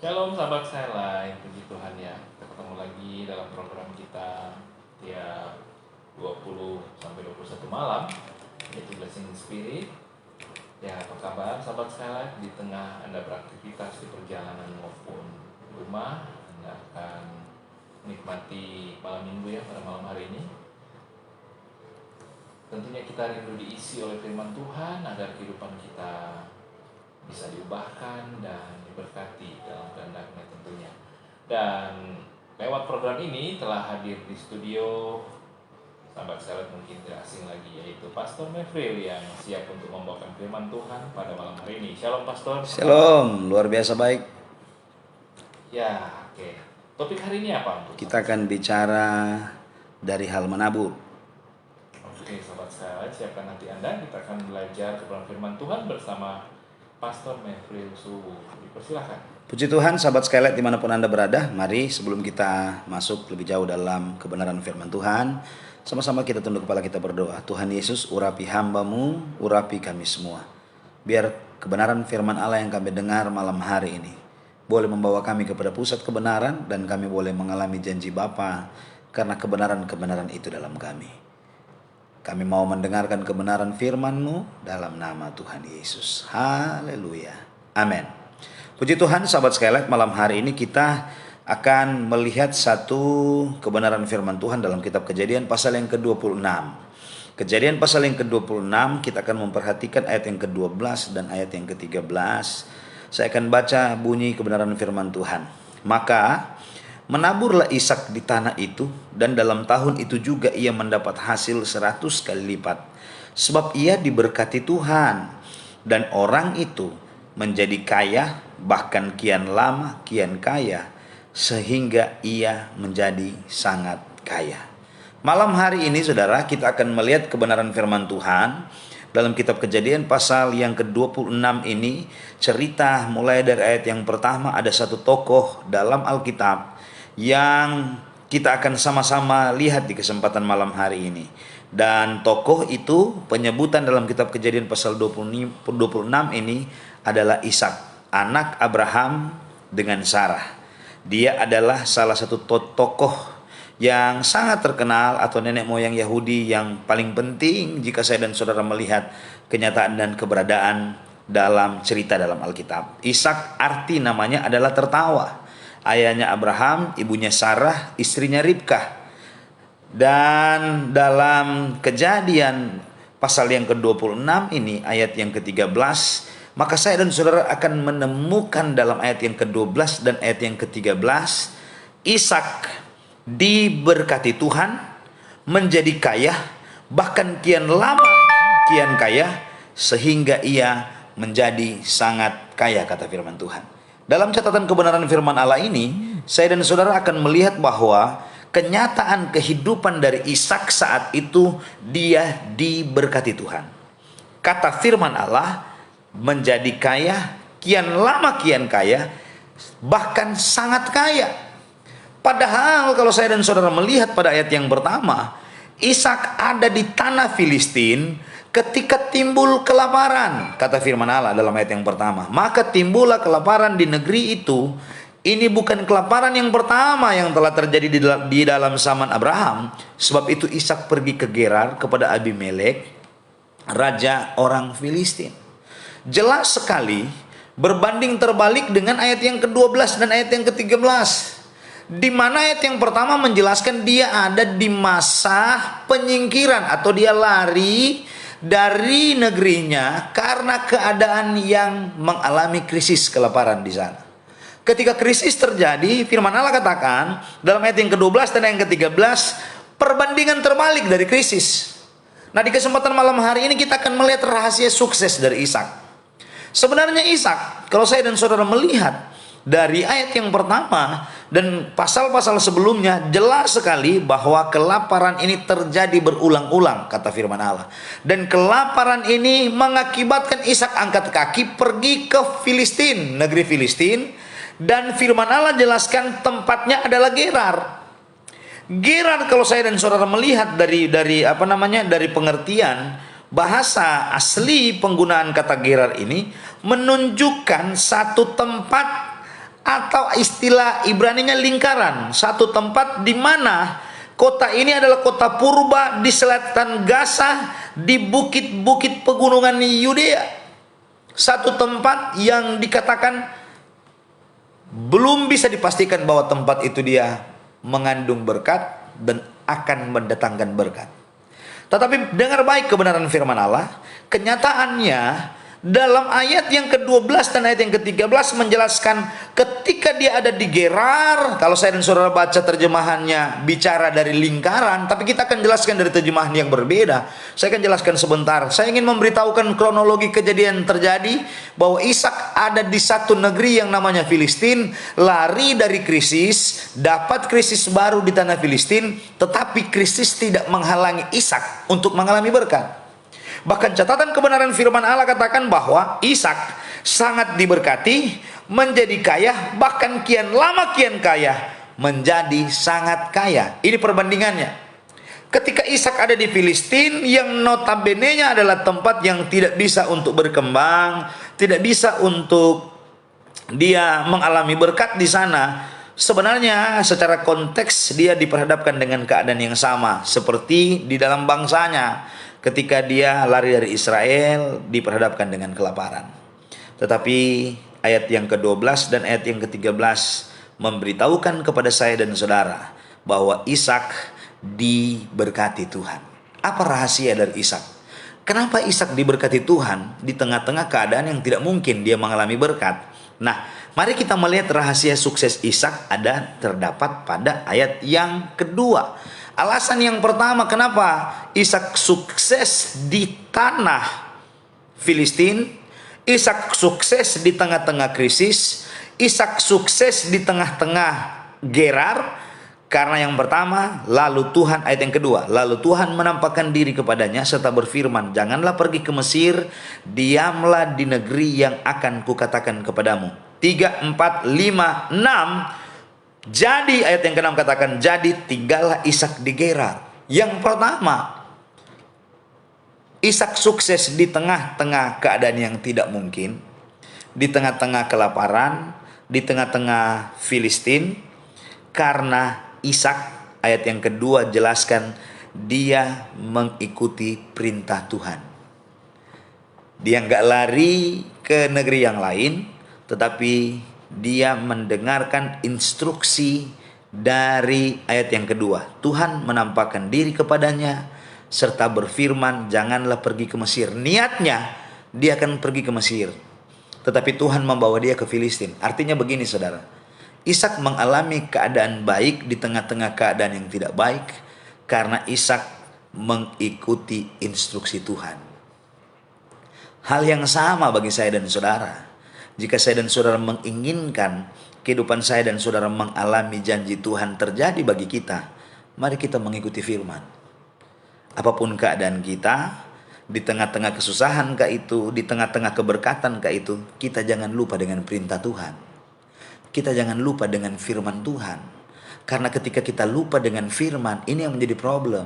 Shalom sahabat Skyline, puji Tuhan ya. Kita ketemu lagi dalam program kita tiap 20 sampai 21 malam, yaitu Blessing in Spirit. Ya, apa kabar sahabat Skyline? Di tengah Anda beraktivitas di perjalanan maupun di rumah, Anda akan menikmati malam minggu ya pada malam hari ini. Tentunya kita rindu diisi oleh firman Tuhan agar kehidupan kita bisa diubahkan dan diberkati dalam kehendaknya tentunya. Dan lewat program ini telah hadir di studio sahabat Skyline mungkin tidak asing lagi, yaitu Pastor Mefril yang siap untuk membawakan firman Tuhan pada malam hari ini. Shalom Pastor. Shalom, luar biasa baik. Ya, oke. Topik hari ini apa untuk Kita akan bicara dari hal menabur. Oke, sahabat Skyline, siapkan hati Anda. Kita akan belajar kebenaran firman Tuhan bersama Pastor Mefril Suwu. Dipersilakan. Puji Tuhan, sahabat Skylight dimanapun Anda berada. Mari sebelum kita masuk lebih jauh dalam kebenaran firman Tuhan, sama-sama kita tunduk kepala, kita berdoa. Tuhan Yesus, urapi hamba-Mu, urapi kami semua. Biar kebenaran firman Allah yang kami dengar malam hari ini boleh membawa kami kepada pusat kebenaran, dan kami boleh mengalami janji Bapa karena kebenaran-kebenaran itu dalam kami. Kami mau mendengarkan kebenaran firman-Mu dalam nama Tuhan Yesus. Haleluya. Amin. Puji Tuhan, sahabat Skylight, malam hari ini kita akan melihat satu kebenaran firman Tuhan dalam kitab Kejadian pasal yang ke-26. Kejadian pasal yang ke-26, kita akan memperhatikan ayat yang ke-12 dan ayat yang ke-13. Saya akan baca bunyi kebenaran firman Tuhan. Maka menaburlah Ishak di tanah itu, dan dalam tahun itu juga ia mendapat hasil 100 kali lipat. Sebab ia diberkati Tuhan, dan orang itu menjadi kaya, bahkan kian lama kian kaya, sehingga ia menjadi sangat kaya. Malam hari ini saudara, kita akan melihat kebenaran firman Tuhan dalam kitab Kejadian pasal yang ke-26 ini. Cerita mulai dari ayat yang pertama, ada satu tokoh dalam Alkitab yang kita akan sama-sama lihat di kesempatan malam hari ini. Dan tokoh itu, penyebutan dalam kitab Kejadian pasal 26 ini adalah Ishak, anak Abraham dengan Sarah. Dia adalah salah satu tokoh yang sangat terkenal atau nenek moyang Yahudi yang paling penting jika saya dan saudara melihat kenyataan dan keberadaan dalam cerita dalam Alkitab. Ishak arti namanya adalah tertawa. Ayahnya Abraham, ibunya Sarah, istrinya Ribkah. Dan dalam Kejadian pasal yang ke-26 ini, ayat yang ke-13, maka saya dan saudara akan menemukan dalam ayat yang ke-12 dan ayat yang ke-13, Ishak diberkati Tuhan, menjadi kaya, bahkan kian lama kian kaya, sehingga ia menjadi sangat kaya, kata firman Tuhan. Dalam catatan kebenaran firman Allah ini, saya dan saudara akan melihat bahwa kenyataan kehidupan dari Ishak saat itu, dia diberkati Tuhan. Kata firman Allah, menjadi kaya, kian lama kian kaya, bahkan sangat kaya. Padahal kalau saya dan saudara melihat pada ayat yang pertama, Ishak ada di tanah Filistin ketika timbul kelaparan, kata firman Allah dalam ayat yang pertama. Maka timbullah kelaparan di negeri itu. Ini bukan kelaparan yang pertama yang telah terjadi di dalam zaman Abraham. Sebab itu Ishak pergi ke Gerar kepada Abimelek, raja orang Filistin. Jelas sekali berbanding terbalik dengan ayat yang ke-12 dan ayat yang ke-13. Di mana ayat yang pertama menjelaskan dia ada di masa penyingkiran atau dia lari dari negerinya karena keadaan yang mengalami krisis kelaparan di sana. Ketika krisis terjadi, firman Allah katakan dalam ayat yang ke-12 dan yang ke-13, perbandingan terbalik dari krisis. Nah, di kesempatan malam hari ini kita akan melihat rahasia sukses dari Ishak. Sebenarnya Ishak, kalau saya dan saudara melihat dari ayat yang pertama dan pasal-pasal sebelumnya, jelas sekali bahwa kelaparan ini terjadi berulang-ulang, kata firman Allah. Dan kelaparan ini mengakibatkan Ishak angkat kaki pergi ke Filistin, negeri Filistin. Dan firman Allah jelaskan tempatnya adalah Gerar. Gerar, kalau saya dan saudara melihat dari pengertian bahasa asli, penggunaan kata Gerar ini menunjukkan satu tempat atau istilah Ibraninya lingkaran, satu tempat di mana kota ini adalah kota purba di selatan Gaza, di bukit-bukit pegunungan Yudea. Satu tempat yang dikatakan belum bisa dipastikan bahwa tempat itu dia mengandung berkat dan akan mendatangkan berkat. Tetapi dengar baik kebenaran firman Allah, kenyataannya dalam ayat yang ke-12 dan ayat yang ke-13 menjelaskan ketika dia ada di Gerar. Kalau saya dan saudara baca terjemahannya bicara dari lingkaran, tapi kita akan jelaskan dari terjemahan yang berbeda. Saya akan jelaskan sebentar. Saya ingin memberitahukan kronologi kejadian terjadi bahwa Ishak ada di satu negeri yang namanya Filistin, lari dari krisis, dapat krisis baru di tanah Filistin, tetapi krisis tidak menghalangi Ishak untuk mengalami berkat. Bahkan catatan kebenaran firman Allah katakan bahwa Ishak sangat diberkati, menjadi kaya, bahkan kian lama kian kaya, menjadi sangat kaya. Ini perbandingannya. Ketika Ishak ada di Filistin, yang notabene-nya adalah tempat yang tidak bisa untuk berkembang, tidak bisa untuk dia mengalami berkat di sana. Sebenarnya secara konteks dia diperhadapkan dengan keadaan yang sama seperti di dalam bangsanya. Ketika dia lari dari Israel, diperhadapkan dengan kelaparan. Tetapi ayat yang ke-12 dan ayat yang ke-13 memberitahukan kepada saya dan saudara bahwa Ishak diberkati Tuhan. Apa rahasia dari Ishak? Kenapa Ishak diberkati Tuhan di tengah-tengah keadaan yang tidak mungkin dia mengalami berkat? Nah, mari kita melihat rahasia sukses Ishak terdapat pada ayat yang kedua. Alasan yang pertama kenapa Ishak sukses di tanah Filistin, Ishak sukses di tengah-tengah krisis, Ishak sukses di tengah-tengah Gerar, karena yang pertama, lalu Tuhan, ayat yang kedua, lalu Tuhan menampakkan diri kepadanya serta berfirman, janganlah pergi ke Mesir, diamlah di negeri yang akan kukatakan kepadamu. 3, 4, 5, 6. Jadi ayat yang ke-6 katakan, jadi tinggallah Ishak di Gerar. Yang pertama, Ishak sukses di tengah-tengah keadaan yang tidak mungkin, di tengah-tengah kelaparan, di tengah-tengah Filistin, karena Ishak, ayat yang kedua jelaskan, dia mengikuti perintah Tuhan. Dia nggak lari ke negeri yang lain, tetapi dia mendengarkan instruksi dari ayat yang kedua. Tuhan menampakkan diri kepadanya serta berfirman, janganlah pergi ke Mesir. Niatnya dia akan pergi ke Mesir, tetapi Tuhan membawa dia ke Filistin. Artinya begini saudara, Ishak mengalami keadaan baik di tengah-tengah keadaan yang tidak baik karena Ishak mengikuti instruksi Tuhan. Hal yang sama bagi saya dan saudara. Jika saya dan saudara menginginkan kehidupan saya dan saudara mengalami janji Tuhan terjadi bagi kita, mari kita mengikuti firman. Apapun keadaan kita, di tengah-tengah kesusahan kah itu, di tengah-tengah keberkatan kah itu, kita jangan lupa dengan perintah Tuhan. Kita jangan lupa dengan firman Tuhan. Karena ketika kita lupa dengan firman, ini yang menjadi problem.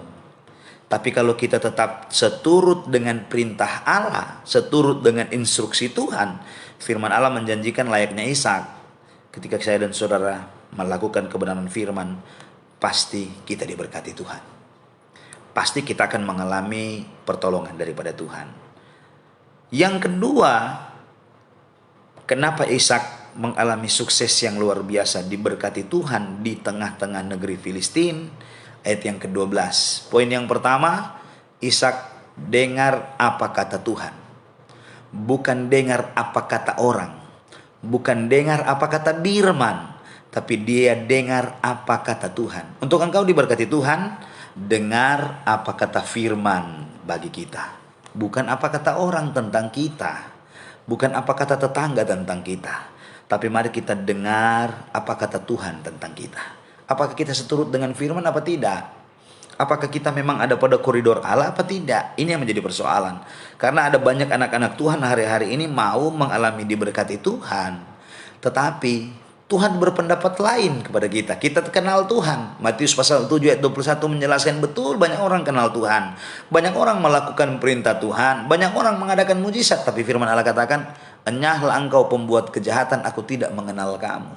Tapi kalau kita tetap seturut dengan perintah Allah, seturut dengan instruksi Tuhan, firman Allah menjanjikan layaknya Ishak. Ketika saya dan saudara melakukan kebenaran firman, pasti kita diberkati Tuhan. Pasti kita akan mengalami pertolongan daripada Tuhan. Yang kedua, kenapa Ishak mengalami sukses yang luar biasa, diberkati Tuhan di tengah-tengah negeri Filistin? Ayat yang ke-12. Poin yang pertama, Ishak dengar apa kata Tuhan. Bukan dengar apa kata orang. Bukan dengar apa kata Birman. Tapi dia dengar apa kata Tuhan. Untuk engkau diberkati Tuhan, dengar apa kata firman bagi kita. Bukan apa kata orang tentang kita. Bukan apa kata tetangga tentang kita. Tapi mari kita dengar apa kata Tuhan tentang kita. Apakah kita seturut dengan firman apa tidak? Apakah kita memang ada pada koridor Allah apa tidak? Ini yang menjadi persoalan. Karena ada banyak anak-anak Tuhan hari-hari ini mau mengalami diberkati Tuhan, tetapi Tuhan berpendapat lain kepada kita. Kita kenal Tuhan. Matius pasal 7 ayat 21 menjelaskan betul banyak orang kenal Tuhan. Banyak orang melakukan perintah Tuhan. Banyak orang mengadakan mujizat. Tapi firman Allah katakan Enyahlah engkau pembuat kejahatan, aku tidak mengenal kamu.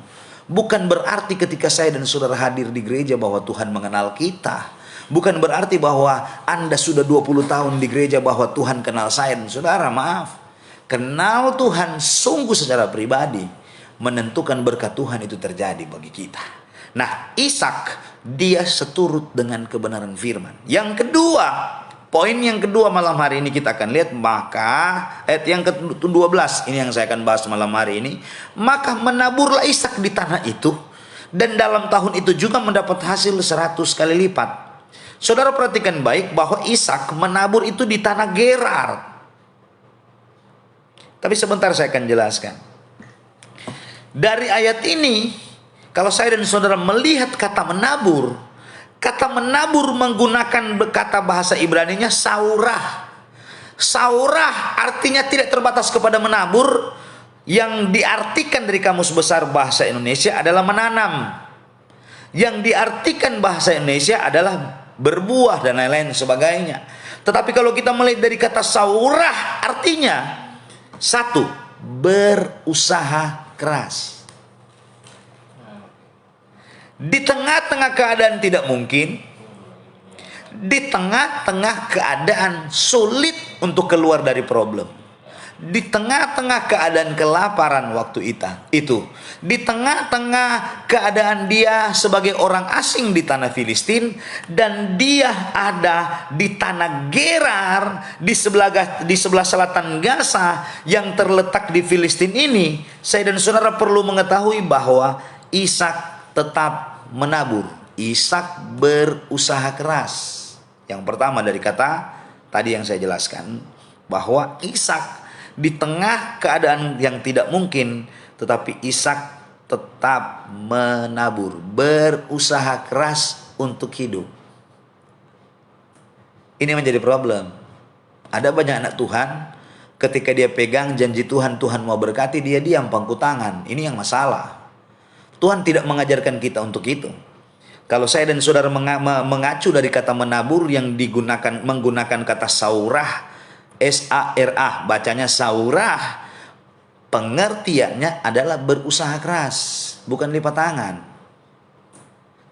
Bukan berarti ketika saya dan saudara hadir di gereja bahwa Tuhan mengenal kita. Bukan berarti bahwa Anda sudah 20 tahun di gereja bahwa Tuhan kenal saya dan saudara. Maaf. Kenal Tuhan sungguh secara pribadi menentukan berkat Tuhan itu terjadi bagi kita. Nah, Ishak dia seturut dengan kebenaran firman. Yang kedua, poin yang kedua malam hari ini kita akan lihat, maka ayat yang ke-12 ini yang saya akan bahas malam hari ini. Maka menaburlah Ishak di tanah itu, dan dalam tahun itu juga mendapat hasil 100 kali lipat. Saudara perhatikan baik bahwa Ishak menabur itu di tanah Gerar. Tapi sebentar saya akan jelaskan. Dari ayat ini, kalau saya dan saudara melihat kata menabur menggunakan kata bahasa Ibrani-nya saurah. Saurah artinya tidak terbatas kepada menabur, yang diartikan dari Kamus Besar Bahasa Indonesia adalah menanam. Yang diartikan bahasa Indonesia adalah berbuah dan lain-lain sebagainya. Tetapi kalau kita melihat dari kata saurah, artinya satu, berusaha keras. Di tengah-tengah keadaan tidak mungkin, di tengah-tengah keadaan sulit untuk keluar dari problem, di tengah-tengah keadaan kelaparan waktu itu, di tengah-tengah keadaan dia sebagai orang asing di tanah Filistin, dan dia ada di tanah Gerar di sebelah selatan Gaza yang terletak di Filistin ini. Saya dan saudara perlu mengetahui bahwa Ishak tetap menabur. Ishak berusaha keras. Yang pertama dari kata tadi yang saya jelaskan, bahwa Ishak di tengah keadaan yang tidak mungkin, tetapi Ishak tetap menabur, berusaha keras untuk hidup. Ini menjadi problem. Ada banyak anak Tuhan, ketika dia pegang janji Tuhan, Tuhan mau berkati, dia diam pangku tangan. Ini yang masalah. Tuhan tidak mengajarkan kita untuk itu. Kalau saya dan saudara mengacu dari kata menabur yang menggunakan kata saurah, S-A-R-A, bacanya saurah, pengertiannya adalah berusaha keras, bukan lipat tangan.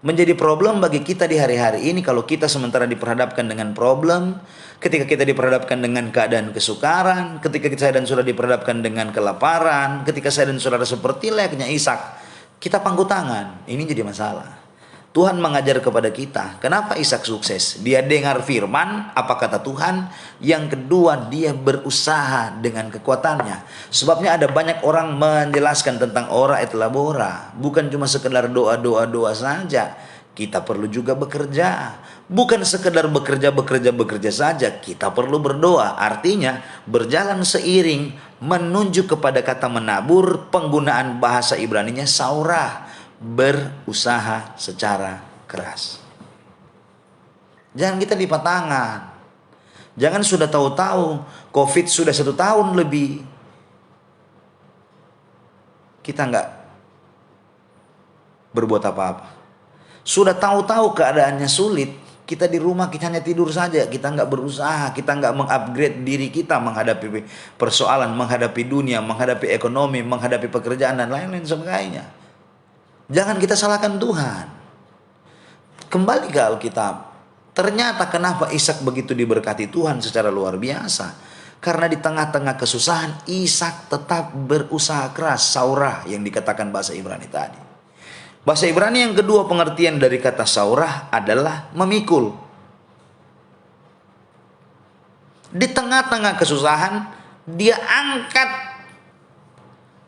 Menjadi problem bagi kita di hari-hari ini kalau kita sementara diperhadapkan dengan problem, ketika kita diperhadapkan dengan keadaan kesukaran, ketika saya dan saudara diperhadapkan dengan kelaparan, ketika saya dan saudara seperti layaknya Ishak, kita pangku tangan. Ini jadi masalah. Tuhan mengajar kepada kita. Kenapa Ishak sukses? Dia dengar firman, apa kata Tuhan. Yang kedua, dia berusaha dengan kekuatannya. Sebabnya ada banyak orang menjelaskan tentang ora et labora. Bukan cuma sekedar doa saja. Kita perlu juga bekerja. Bukan sekedar bekerja saja. Kita perlu berdoa. Artinya berjalan seiring menunjuk kepada kata menabur. Penggunaan bahasa Ibraninya saurah. Berusaha secara keras. Jangan kita lipat tangan. Jangan sudah tahu-tahu COVID sudah 1 tahun lebih, kita nggak berbuat apa-apa. Sudah tahu-tahu keadaannya sulit, kita di rumah kita hanya tidur saja, kita nggak berusaha, kita nggak mengupgrade diri kita menghadapi persoalan, menghadapi dunia, menghadapi ekonomi, menghadapi pekerjaan dan lain-lain sebagainya. Jangan kita salahkan Tuhan. Kembali ke Alkitab. Ternyata kenapa Ishak begitu diberkati Tuhan secara luar biasa? Karena di tengah-tengah kesusahan, Ishak tetap berusaha keras. Saurah yang dikatakan bahasa Ibrani tadi. Bahasa Ibrani yang kedua pengertian dari kata saurah adalah memikul. Di tengah-tengah kesusahan, dia angkat,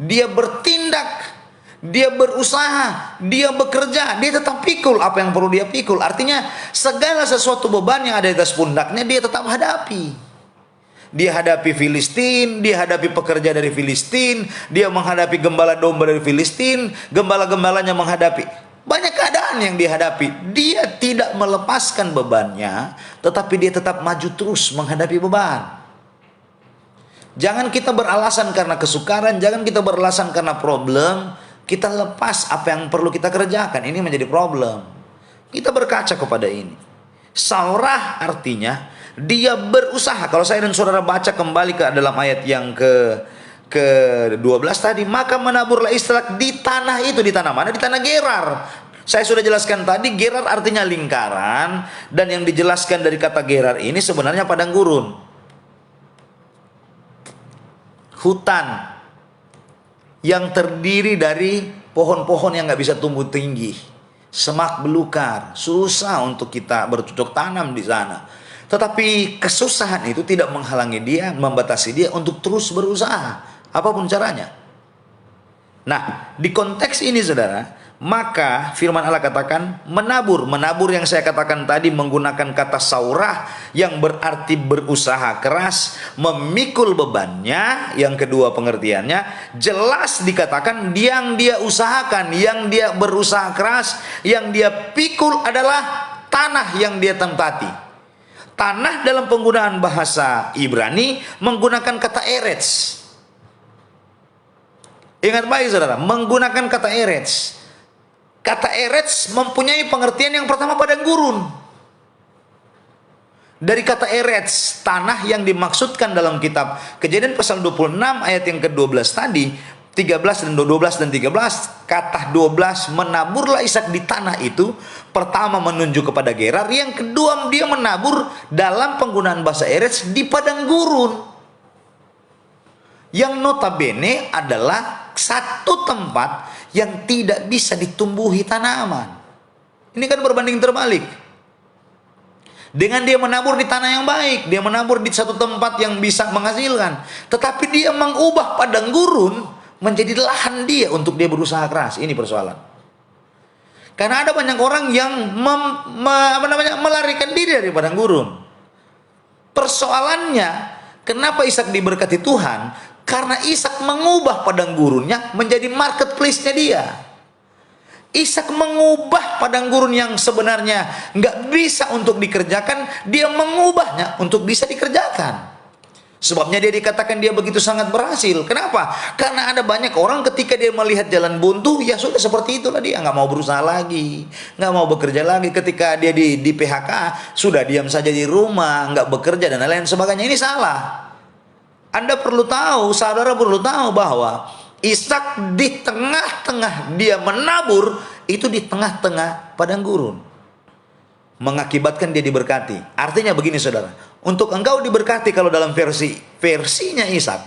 dia bertindak, dia berusaha, dia bekerja, dia tetap pikul apa yang perlu dia pikul. Artinya segala sesuatu beban yang ada di atas pundaknya dia tetap hadapi. Dia hadapi Filistin, dia hadapi pekerja dari Filistin, dia menghadapi gembala domba dari Filistin, gembala-gembalanya menghadapi banyak keadaan yang dihadapi. Dia tidak melepaskan bebannya, tetapi dia tetap maju terus menghadapi beban. Jangan kita beralasan karena kesukaran, jangan kita beralasan karena problem. Kita lepas apa yang perlu kita kerjakan. Ini menjadi problem. Kita berkaca kepada ini. Saurah artinya dia berusaha. Kalau saya dan saudara baca kembali ke dalam ayat yang ke-12 tadi, maka menaburlah Ishak di tanah itu. Di tanah mana? Di tanah Gerar. Saya sudah jelaskan tadi, Gerar artinya lingkaran, dan yang dijelaskan dari kata Gerar ini sebenarnya padang gurun, hutan yang terdiri dari pohon-pohon yang nggak bisa tumbuh tinggi, semak belukar, susah untuk kita bercocok tanam di sana. Tetapi kesusahan itu tidak menghalangi dia, membatasi dia untuk terus berusaha, apapun caranya. Nah, di konteks ini saudara, maka firman Allah katakan menabur. Menabur yang saya katakan tadi menggunakan kata saurah yang berarti berusaha keras, memikul bebannya. Yang kedua pengertiannya, jelas dikatakan yang dia usahakan, yang dia berusaha keras, yang dia pikul adalah tanah yang dia tempati. Tanah dalam penggunaan bahasa Ibrani menggunakan kata eretz. Ingat baik saudara, menggunakan kata eretz. Kata eretz mempunyai pengertian yang pertama padang gurun. Dari kata eretz, tanah yang dimaksudkan dalam kitab Kejadian pasal 26 ayat yang ke-12 tadi, 13 dan 12 dan 13, kata 12 menaburlah Ishak di tanah itu, pertama menunjuk kepada Gerar, yang kedua dia menabur dalam penggunaan bahasa eretz di padang gurun, yang notabene adalah satu tempat yang tidak bisa ditumbuhi tanaman. Ini kan berbanding terbalik. Dengan dia menabur di tanah yang baik, dia menabur di satu tempat yang bisa menghasilkan, tetapi dia mengubah padang gurun menjadi lahan dia untuk dia berusaha keras. Ini persoalan. Karena ada banyak orang yang melarikan diri dari padang gurun. Persoalannya, kenapa Ishak diberkati Tuhan? Karena Ishak mengubah padang gurunnya menjadi marketplace-nya dia. Ishak mengubah padang gurun yang sebenarnya nggak bisa untuk dikerjakan, dia mengubahnya untuk bisa dikerjakan. Sebabnya dia dikatakan dia begitu sangat berhasil. Kenapa? Karena ada banyak orang ketika dia melihat jalan buntu, ya sudah seperti itulah dia, nggak mau berusaha lagi, nggak mau bekerja lagi. Ketika dia di PHK, sudah diam saja di rumah, nggak bekerja dan lain-lain sebagainya. Ini salah. Anda perlu tahu, saudara perlu tahu bahwa Ishak di tengah-tengah dia menabur, itu di tengah-tengah padang gurun, mengakibatkan dia diberkati. Artinya begini saudara, untuk engkau diberkati kalau dalam versinya Ishak,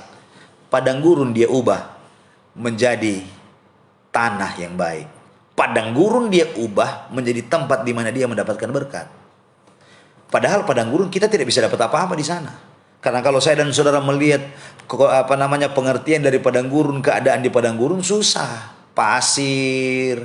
padang gurun dia ubah menjadi tanah yang baik. Padang gurun dia ubah menjadi tempat di mana dia mendapatkan berkat. Padahal padang gurun kita tidak bisa dapat apa-apa di sana. Karena kalau saya dan saudara melihat pengertian dari padang gurun, keadaan di padang gurun susah, pasir,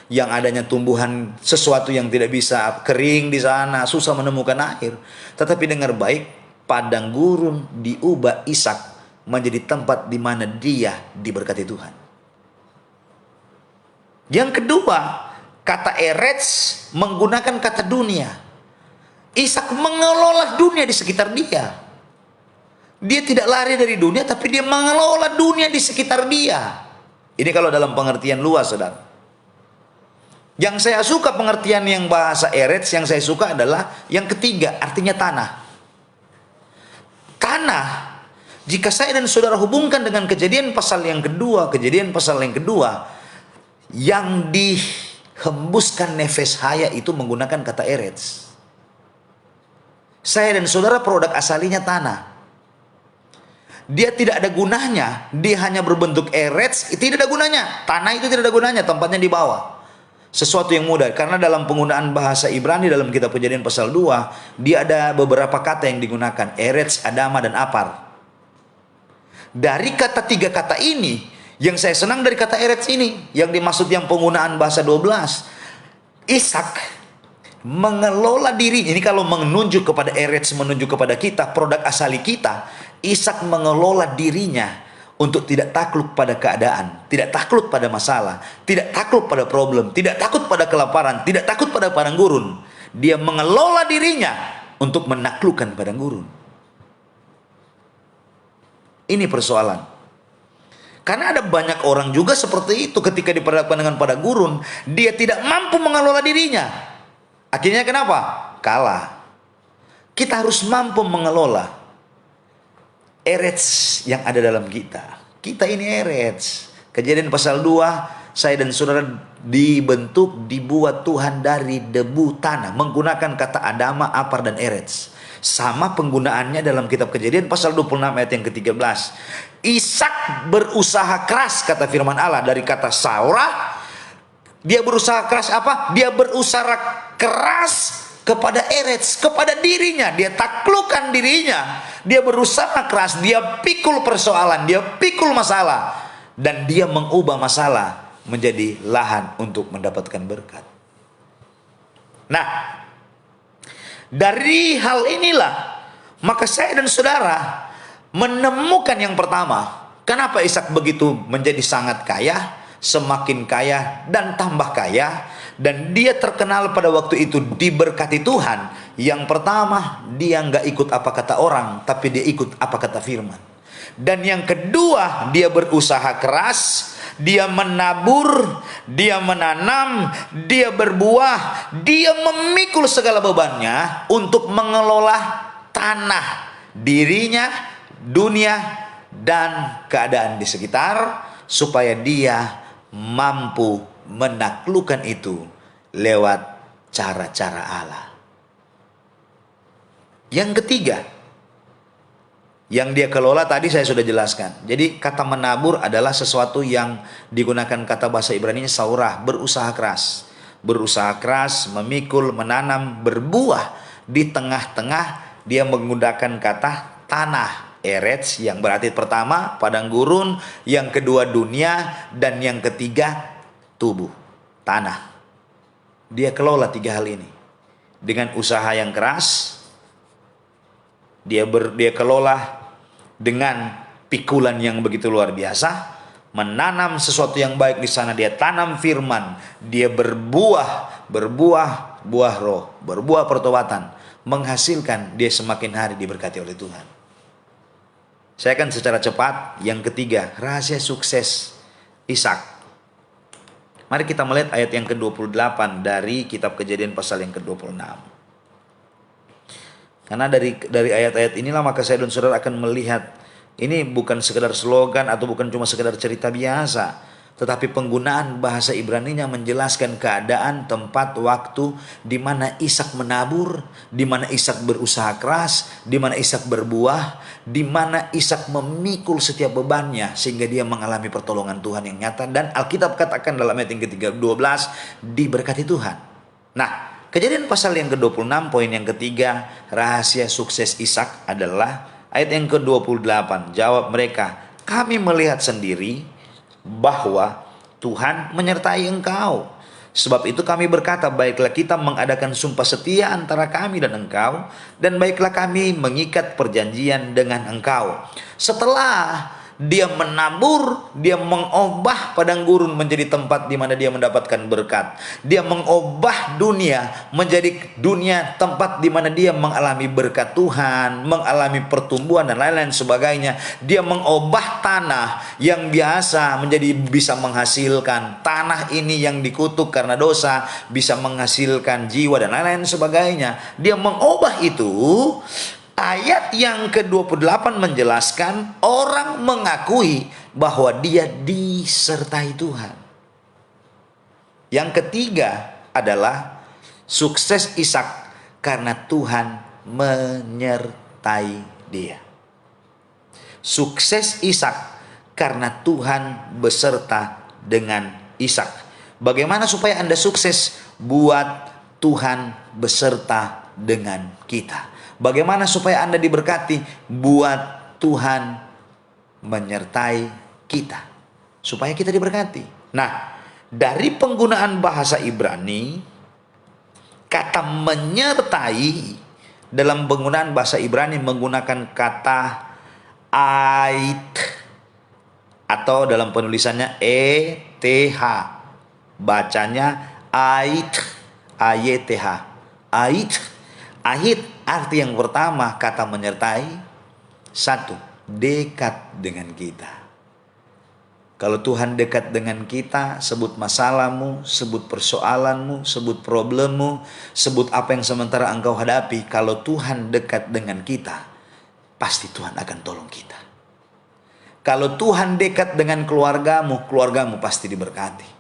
yang adanya tumbuhan sesuatu yang tidak bisa, kering di sana, susah menemukan air. Tetapi dengar baik, padang gurun diubah Ishak menjadi tempat di mana dia diberkati Tuhan. Yang kedua, kata eretz menggunakan kata dunia. Ishak mengelola dunia di sekitar dia. Dia tidak lari dari dunia, tapi dia mengelola dunia di sekitar dia. Ini kalau dalam pengertian luas, saudara. Yang saya suka pengertian yang bahasa eretz, yang saya suka adalah yang ketiga, artinya tanah. Tanah, jika saya dan saudara hubungkan dengan kejadian pasal yang kedua, yang dihembuskan nefes haya itu menggunakan kata eretz. Saya dan saudara produk asalinya tanah. Dia tidak ada gunanya, dia hanya berbentuk eretz, tidak ada gunanya. Tanah itu tidak ada gunanya, tempatnya di bawah. Sesuatu yang mudah, karena dalam penggunaan bahasa Ibrani dalam kitab Kejadian pasal 2, dia ada beberapa kata yang digunakan, eretz, adama, dan apar. Dari tiga kata ini, yang saya senang dari kata eretz ini, yang dimaksud yang penggunaan bahasa 12, Ishak mengelola diri. Ini kalau menunjuk kepada eretz, menunjuk kepada kita, produk asali kita. Ishak mengelola dirinya untuk tidak takluk pada keadaan, tidak takluk pada masalah, tidak takluk pada problem, tidak takut pada kelaparan, tidak takut pada padang gurun. Dia mengelola dirinya untuk menaklukkan padang gurun. Ini persoalan. Karena ada banyak orang juga seperti itu, ketika diperhadapkan dengan padang gurun, dia tidak mampu mengelola dirinya. Akhirnya kenapa? Kalah. Kita harus mampu mengelola eretz yang ada dalam kita. Kita ini Eretz. Kejadian pasal 2, saya dan saudara dibentuk, dibuat Tuhan dari debu tanah. Menggunakan kata Adama, Apar, dan Eretz. Sama penggunaannya dalam kitab Kejadian pasal 26 ayat yang ke-13. Ishak berusaha keras, kata firman Allah, dari kata Saurah. Dia berusaha keras apa? Dia berusaha keras kepada Eretz, kepada dirinya. Dia taklukkan dirinya. Dia berusaha keras, dia pikul persoalan, dia pikul masalah. Dan dia mengubah masalah menjadi lahan untuk mendapatkan berkat. Nah, dari hal inilah maka saya dan saudara menemukan yang pertama, kenapa Ishak begitu menjadi sangat kaya, semakin kaya dan tambah kaya, dan dia terkenal pada waktu itu diberkati Tuhan. Yang pertama, dia nggak ikut apa kata orang, tapi dia ikut apa kata firman. Dan yang kedua, dia berusaha keras, dia menabur, dia menanam, dia berbuah, dia memikul segala bebannya untuk mengelola tanah, dirinya, dunia, dan keadaan di sekitar, supaya dia mampu menaklukkan itu lewat cara-cara Allah. Yang ketiga, yang dia kelola tadi saya sudah jelaskan. Jadi kata menabur adalah sesuatu yang digunakan kata bahasa Ibrani saurah, berusaha keras. Berusaha keras, memikul, menanam, berbuah. Di tengah-tengah dia menggunakan kata tanah, Eretz, yang berarti pertama padang gurun, yang kedua dunia, dan yang ketiga tubuh, tanah. Dia kelola tiga hal ini dengan usaha yang keras. Dia kelola dengan pikulan yang begitu luar biasa, menanam sesuatu yang baik di sana. Dia tanam firman, dia berbuah buah roh, berbuah pertobatan, menghasilkan. Dia semakin hari diberkati oleh Tuhan. Saya akan secara cepat. Yang ketiga, rahasia sukses Ishak. Mari kita melihat ayat yang ke-28 dari kitab Kejadian pasal yang ke-26. Karena dari ayat-ayat inilah maka saya dan saudara akan melihat ini bukan sekedar slogan atau bukan cuma sekedar cerita biasa, tetapi penggunaan bahasa Ibraninya menjelaskan keadaan, tempat, waktu di mana Ishak menabur, di mana Ishak berusaha keras, di mana Ishak berbuah, di mana Ishak memikul setiap bebannya sehingga dia mengalami pertolongan Tuhan yang nyata. Dan Alkitab katakan dalam ayat yang ke-12, diberkati Tuhan. Nah, Kejadian pasal yang ke-26, poin yang ketiga, rahasia sukses Ishak adalah ayat yang ke-28. Jawab mereka, kami melihat sendiri bahwa Tuhan menyertai engkau. Sebab itu kami berkata, baiklah kita mengadakan sumpah setia antara kami dan engkau, dan baiklah kami mengikat perjanjian dengan engkau. Setelah dia menabur, dia mengubah padang gurun menjadi tempat di mana dia mendapatkan berkat. Dia mengubah dunia menjadi dunia tempat di mana dia mengalami berkat Tuhan, mengalami pertumbuhan dan lain-lain sebagainya. Dia mengubah tanah yang biasa menjadi bisa menghasilkan. Tanah ini yang dikutuk karena dosa bisa menghasilkan jiwa dan lain-lain sebagainya. Dia mengubah itu. Ayat yang ke-28 menjelaskan orang mengakui bahwa dia disertai Tuhan. Yang ketiga adalah sukses Ishak karena Tuhan menyertai dia. Sukses Ishak karena Tuhan beserta dengan Ishak. Bagaimana supaya Anda sukses? Buat Tuhan beserta dengan kita. Bagaimana supaya Anda diberkati? Buat Tuhan menyertai kita, supaya kita diberkati. Nah, dari penggunaan bahasa Ibrani, kata menyertai dalam penggunaan bahasa Ibrani menggunakan kata ait, atau dalam penulisannya ETH, bacanya ait, AYTH, ait. Ait arti yang pertama kata menyertai, satu, dekat dengan kita. Kalau Tuhan dekat dengan kita, sebut masalahmu, sebut persoalanmu, sebut problemmu, sebut apa yang sementara engkau hadapi. Kalau Tuhan dekat dengan kita, pasti Tuhan akan tolong kita. Kalau Tuhan dekat dengan keluargamu, keluargamu pasti diberkati.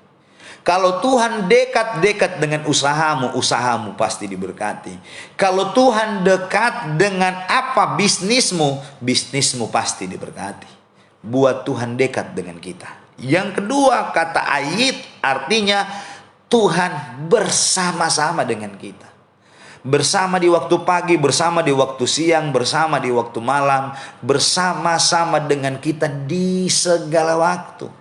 Kalau Tuhan dekat dengan usahamu, usahamu pasti diberkati. Kalau Tuhan dekat dengan apa bisnismu, bisnismu pasti diberkati. Buat Tuhan dekat dengan kita. Yang kedua, kata ayit artinya Tuhan bersama-sama dengan kita. Bersama di waktu pagi, bersama di waktu siang, bersama di waktu malam, bersama-sama dengan kita di segala waktu.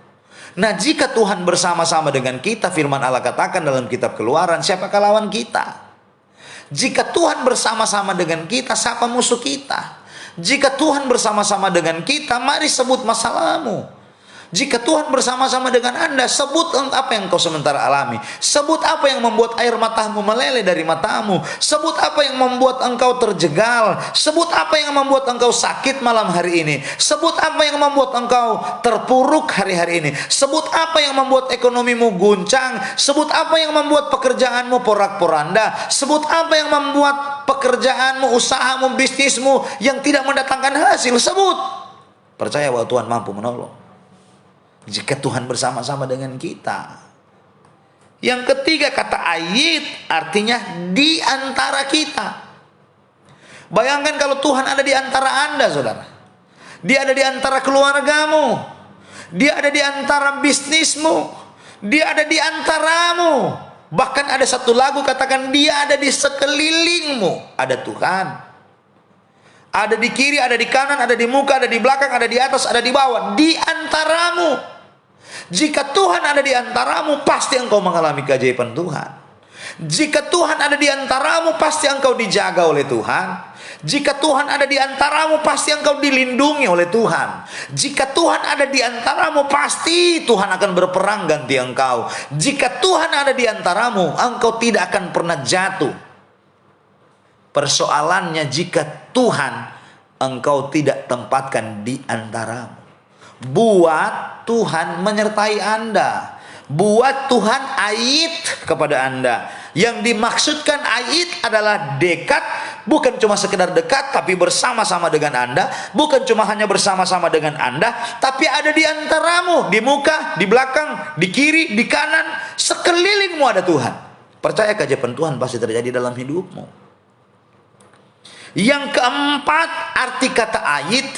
Nah, jika Tuhan bersama-sama dengan kita, firman Allah katakan dalam kitab Keluaran, siapakah lawan kita? Jika Tuhan bersama-sama dengan kita, siapa musuh kita? Jika Tuhan bersama-sama dengan kita, mari sebut masalahmu. Jika Tuhan bersama-sama dengan Anda, sebut apa yang kau sementara alami. Sebut apa yang membuat air matamu meleleh dari matamu. Sebut apa yang membuat engkau terjegal. Sebut apa yang membuat engkau sakit malam hari ini. Sebut apa yang membuat engkau terpuruk hari-hari ini. Sebut apa yang membuat ekonomimu guncang. Sebut apa yang membuat pekerjaanmu porak-poranda. Sebut apa yang membuat pekerjaanmu, usahamu, bisnismu yang tidak mendatangkan hasil. Sebut. Percaya bahwa Tuhan mampu menolong. Jika Tuhan bersama-sama dengan kita. Yang ketiga, kata ayit artinya di antara kita. Bayangkan kalau Tuhan ada di antara Anda, saudara. Dia ada di antara keluargamu. Dia ada di antara bisnismu. Dia ada di antaramu. Bahkan ada satu lagu katakan dia ada di sekelilingmu. Ada Tuhan. Ada di kiri, ada di kanan, ada di muka, ada di belakang, ada di atas, ada di bawah. Di antaramu. Jika Tuhan ada di antaramu, pasti engkau mengalami keajaiban Tuhan. Jika Tuhan ada di antaramu, pasti engkau dijaga oleh Tuhan. Jika Tuhan ada di antaramu, pasti engkau dilindungi oleh Tuhan. Jika Tuhan ada di antaramu, pasti Tuhan akan berperang ganti engkau. Jika Tuhan ada di antaramu, engkau tidak akan pernah jatuh. Persoalannya jika Tuhan engkau tidak tempatkan di antaramu. Buat Tuhan menyertai Anda. Buat Tuhan ayit kepada Anda. Yang dimaksudkan ayit adalah dekat. Bukan cuma sekedar dekat, tapi bersama-sama dengan Anda. Bukan cuma hanya bersama-sama dengan Anda, tapi ada di antaramu. Di muka, di belakang, di kiri, di kanan. Sekelilingmu ada Tuhan. Percaya keajaiban Tuhan pasti terjadi dalam hidupmu. Yang keempat, arti kata ayit,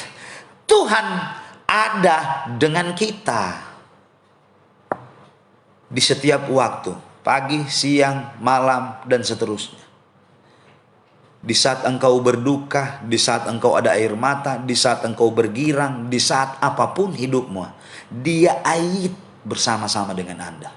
Tuhan ada dengan kita di setiap waktu, pagi, siang, malam, dan seterusnya. Di saat engkau berduka, di saat engkau ada air mata, di saat engkau bergirang, di saat apapun hidupmu, Dia ayit bersama-sama dengan Anda.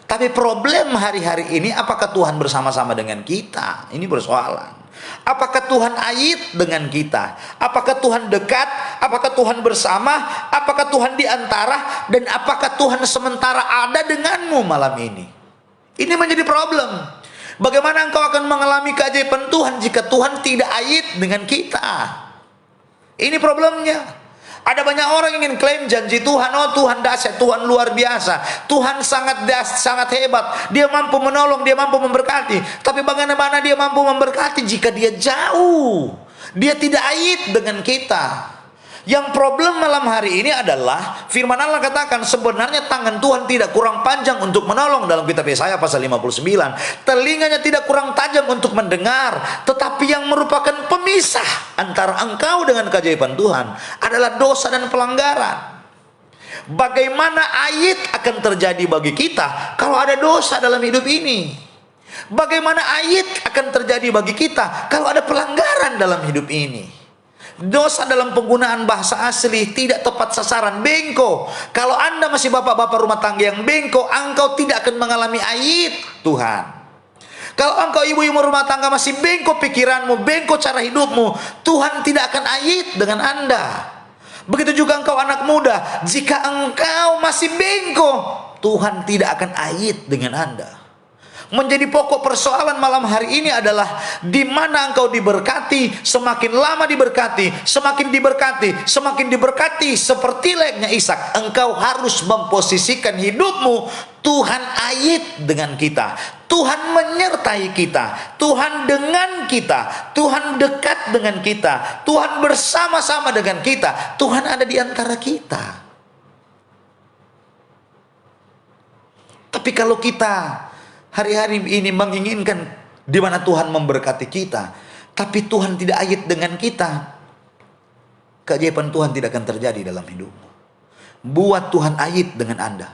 Tapi problem hari-hari ini, apakah Tuhan bersama-sama dengan kita? Ini persoalan. Apakah Tuhan ayit dengan kita? Apakah Tuhan dekat? Apakah Tuhan bersama? Apakah Tuhan di antara? Dan apakah Tuhan sementara ada denganmu malam ini? Ini menjadi problem. Bagaimana engkau akan mengalami keajaiban Tuhan jika Tuhan tidak ayit dengan kita? Ini problemnya. Ada banyak orang yang ingin klaim janji Tuhan. Oh, Tuhan dahsyat, Tuhan luar biasa, Tuhan sangat hebat, Dia mampu menolong, Dia mampu memberkati. Tapi bagaimana Dia mampu memberkati jika Dia jauh? Dia tidak ayit dengan kita. Yang problem malam hari ini adalah firman Allah katakan sebenarnya tangan Tuhan tidak kurang panjang untuk menolong dalam kitab Yesaya pasal 59. Telinganya tidak kurang tajam untuk mendengar, tetapi yang merupakan pemisah antara engkau dengan keajaiban Tuhan adalah dosa dan pelanggaran. Bagaimana ayit akan terjadi bagi kita kalau ada dosa dalam hidup ini? Bagaimana ayit akan terjadi bagi kita kalau ada pelanggaran dalam hidup ini? Dosa dalam penggunaan bahasa asli tidak tepat sasaran, bengko. Kalau Anda masih bapak-bapak rumah tangga yang bengko, engkau tidak akan mengalami ayit Tuhan. Kalau engkau ibu-ibu rumah tangga masih bengko pikiranmu, bengko cara hidupmu, Tuhan tidak akan ayit dengan Anda. Begitu juga engkau anak muda, jika engkau masih bengko, Tuhan tidak akan ayit dengan Anda. Menjadi pokok persoalan malam hari ini adalah di mana engkau diberkati, semakin lama diberkati, semakin diberkati, semakin diberkati seperti layaknya Ishak. Engkau harus memposisikan hidupmu, Tuhan ait dengan kita, Tuhan menyertai kita, Tuhan dengan kita, Tuhan dekat dengan kita, Tuhan bersama-sama dengan kita, Tuhan ada di antara kita. Tapi kalau kita hari-hari ini menginginkan di mana Tuhan memberkati kita, tapi Tuhan tidak ait dengan kita, keajaiban Tuhan tidak akan terjadi dalam hidupmu. Buat Tuhan ait dengan Anda.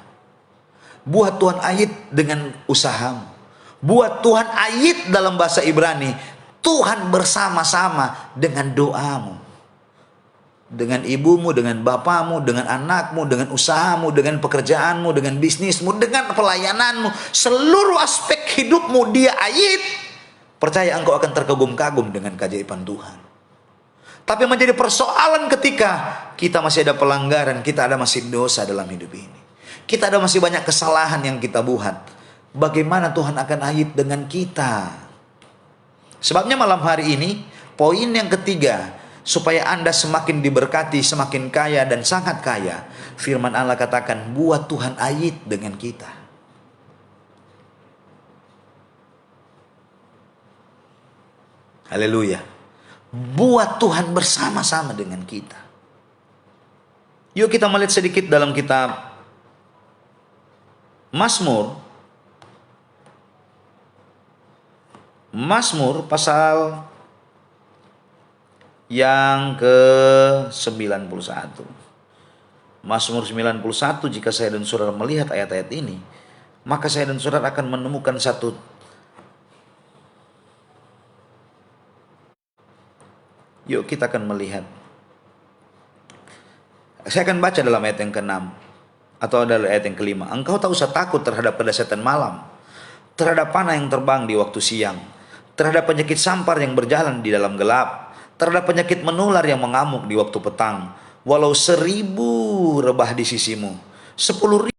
Buat Tuhan ait dengan usahamu. Buat Tuhan ait dalam bahasa Ibrani, Tuhan bersama-sama dengan doamu. Dengan ibumu, dengan bapamu, dengan anakmu, dengan usahamu, dengan pekerjaanmu, dengan bisnismu, dengan pelayananmu, seluruh aspek hidupmu dia ait. Percaya engkau akan terkagum-kagum dengan keajaiban Tuhan. Tapi menjadi persoalan ketika kita masih ada pelanggaran, kita ada masih dosa dalam hidup ini. Kita ada masih banyak kesalahan yang kita buat. Bagaimana Tuhan akan ait dengan kita? Sebabnya malam hari ini, poin yang ketiga, supaya Anda semakin diberkati, semakin kaya dan sangat kaya, firman Allah katakan, buat Tuhan ait dengan kita. Haleluya. Buat Tuhan bersama-sama dengan kita. Yuk kita melihat sedikit dalam kitab Mazmur pasal yang ke-91. Mazmur 91, jika saya dan saudara melihat ayat-ayat ini, maka saya dan saudara akan menemukan satu Yuk kita akan melihat. Saya akan baca dalam ayat yang ke-6 atau dalam ayat yang ke-5. Engkau tak usah takut terhadap pedasatan malam, terhadap panah yang terbang di waktu siang, terhadap penyakit sampar yang berjalan di dalam gelap, terhadap penyakit menular yang mengamuk di waktu petang. Walau 1000 rebah di sisimu, 10.000